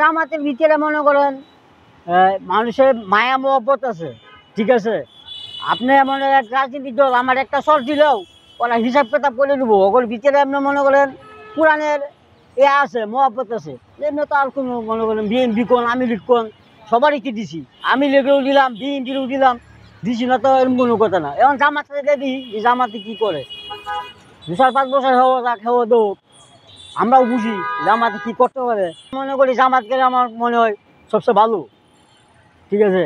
জামাতের ভিতরে মনে করেন মানুষের মায়া মহব্বত আছে, ঠিক আছে। আপনি মনে এক রাজনীতিক দল আমার একটা সর দিলেও ওরা হিসাব কিতাব করে দেবো, ওগুলোর ভিতরে আপনি মনে করেন কোরআনের আছে, মহব্বত আছে। এমনি তো আর কোনো মনে করেন বিএনপি কোন আমি লীগ কোন সবারই কি দিছি, আমি লেগেও দিলাম বিএনপিও দিলাম, দিছি না তো এরকম কোনো কথা না। এখন জামাত থেকে দিই যে জামাতে কী করে 2-4-5 বছর হওয়া যাক হেওয়া দেব, আমরাও বুঝি জামাতে কী করতে পারে। মনে করি জামাত গেলে আমার মনে হয় সবচেয়ে ভালো, ঠিক আছে।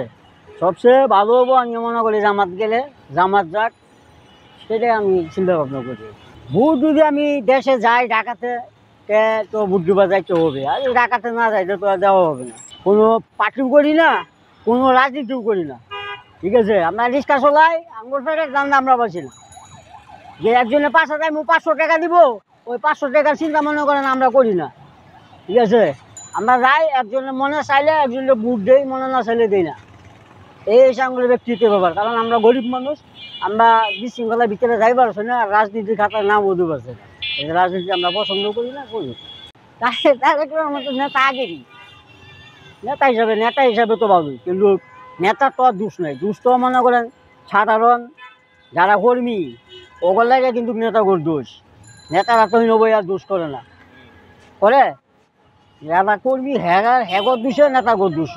সবচেয়ে ভালো হবো আমি মনে করি জামাত গেলে, জামাত যাক সেটাই আমি চিন্তা ভাবনা করি। ভোট যদি আমি দেশে যাই ঢাকাতে তো ভোট দিবা যাইতে হবে, আর ঢাকাতে না যাইতে তো আর দেওয়া হবে না। কোনো পার্টিও করি না, কোনো রাজনীতিও করি না, ঠিক আছে। আমরা রিক্সা চলাই, আঙ্গুর ফেরের দাম আমরা পাচ্ছি না। যে একজনে 5,000 500 টাকা দিব, ওই 500 টাকার চিন্তা মনে করেন আমরা করি না, ঠিক আছে। আমরা যাই একজনের মনে চাইলে একজনের ভোট দেই, মনে না চাইলে দিই না। এই আঙ্গুলের ব্যক্তিগত ব্যাপার, কারণ আমরা গরিব মানুষ, আমরা বিশৃঙ্খলার ভিতরে যাই পারছি না, রাজনীতির খাতার নাম ওদের পারছে না। এই রাজনীতি আমরা পছন্দ করি না, করি তাই আমাদের নেতা আগেরই নেতা হিসাবে তো ভালোই, কিন্তু নেতার তো আর দোষ নাই। দোষ তো মনে করেন সাধারণ যারা কর্মী ওগুলো লাগে, কিন্তু নেতাগুলোর দোষ। নেতারা তো নবই আর দোষ করে না, করে যারা কর্মী হ্যাগর দোষে নেতাগর দোষ,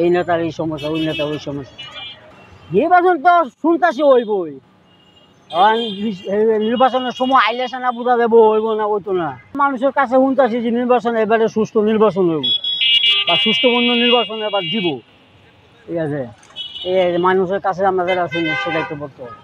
এই নেতার এই সমস্যা, ওই নেতা ওই সমস্যা। নির্বাচন তো শুনতেছি হইবই, নির্বাচনের সময় আইলেছে না বোঝা যাবো, হইব না হইতো না। মানুষের কাছে শুনতেছি যে নির্বাচন এবারে সুস্থ নির্বাচন হইব বা সুস্থপূর্ণ নির্বাচন এবার দিব, ঠিক আছে। এই মানুষের কাছে আমরা যেটা শুনি সেটাই তো বলতে হবে।